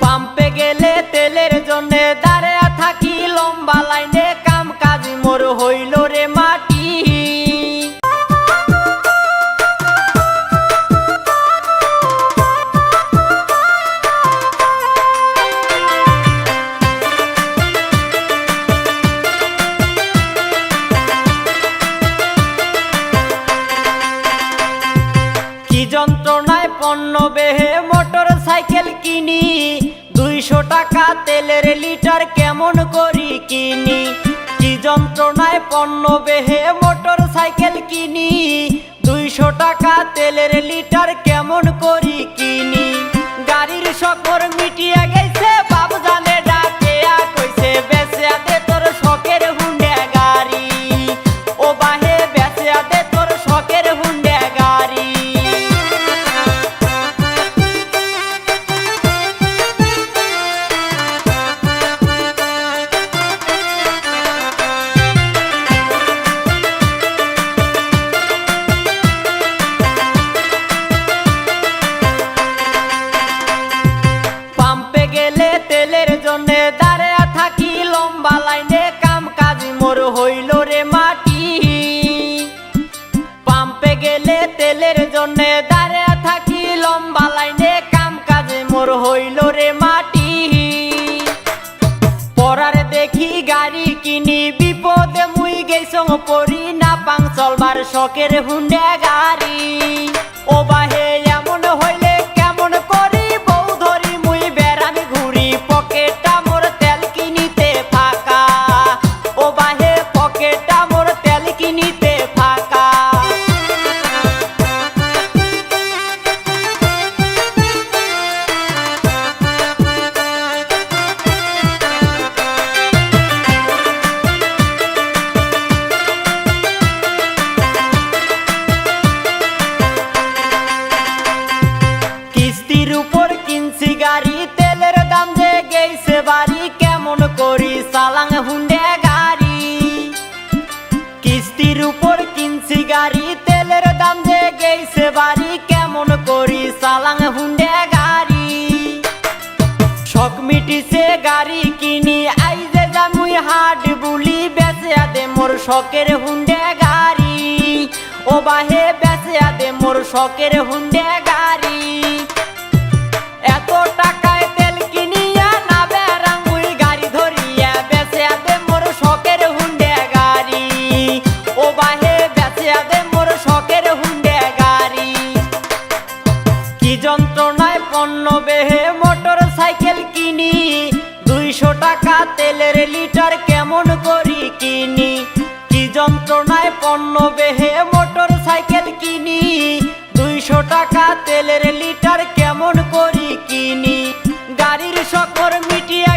পাম্পে গেলে তেলের জন্যে দাঁড়ায়া থাকি লম্বা লাইনে, কাম কাজ মোর হইল রে মাটি। কি যন্ত্রণায় পণ্য বেহে মোটর সাইকেল কিনি, 200 টাকা তেলের লিটার কেমন করি কিনি। কি যন্ত্রণায় পণ্য বেহে মোটর সাইকেল কিনি, 200 টাকা তেলের লিটার কেমন করি কিনি। গাড়ির শখর মিটিয়া গেছে, বাপ জানে ডাকেয়া কইছে বেচে দে তোর শখের হুন্ডা গাড়ি। ও বাহে বেচে দে তোর শখের হুন্ডা গাড়ি। তেলের জন্যে দাঁড়ায়া থাকি লম্বা লাইনে, কাম কাজ মোর হইল রে মাটি। পাম্পে গেলে তেলের জন্যে দাঁড়ায়া থাকি লম্বা লাইনে, কাম কাজ মোর হইল রে মাটি। পরার দেখি গাড়ি কিনি, বিপদে মুই গেছং পরি, না পাং চলবার শখের হুন্ডা গাড়ি। ও বাহে এমন হইলে কেমন করি, বউ ধরি মুই বেড়ামি ঘুরি, পকেটা মোর তেল কিনিতে ফাঁকা। ও বাহে পকেটা মোর তেল কিনিতে ফাঁকা। কিস্তির উপর কিনছি গাড়ি, তেলের দাম যে গেছে বাড়ি, কেমন করি চালাং হুন্ডা গাড়ি। কিস্তির উপর কিনছি গাড়ি, তেলের দাম যে গেছে বাড়ি, কেমন করি চালাং হুন্ডা গাড়ি। শখ মিটিছে গাড়ি কিনি, আইজে জামুই হাট বুলি, বেচে দে মোর শখের হুন্ডা গাড়ি। ও বাহে বেচে দে মোর শখের হুন্ডা গাড়ি। এত টাকায় তেল কিনিয়া না বেড়াং মুই গাড়ি ধরিয়া, বেচে দে মোর শখের হুন্ডা গাড়ি। ও বাহে বেচে দে মোর শখের হুন্ডা গাড়ি। কি যন্ত্রণায় পণ্য বেহে মোটর সাইকেল কিনি, 200 টাকা তেলের লিটার কেমন করি কিনি। কি যন্ত্রণায় পণ্য বেহে মোটর সাইকেল কিনি, 200 টাকা তেলের লিটার কেমন করি কিনি। গাড়ির শখর মিটিয়া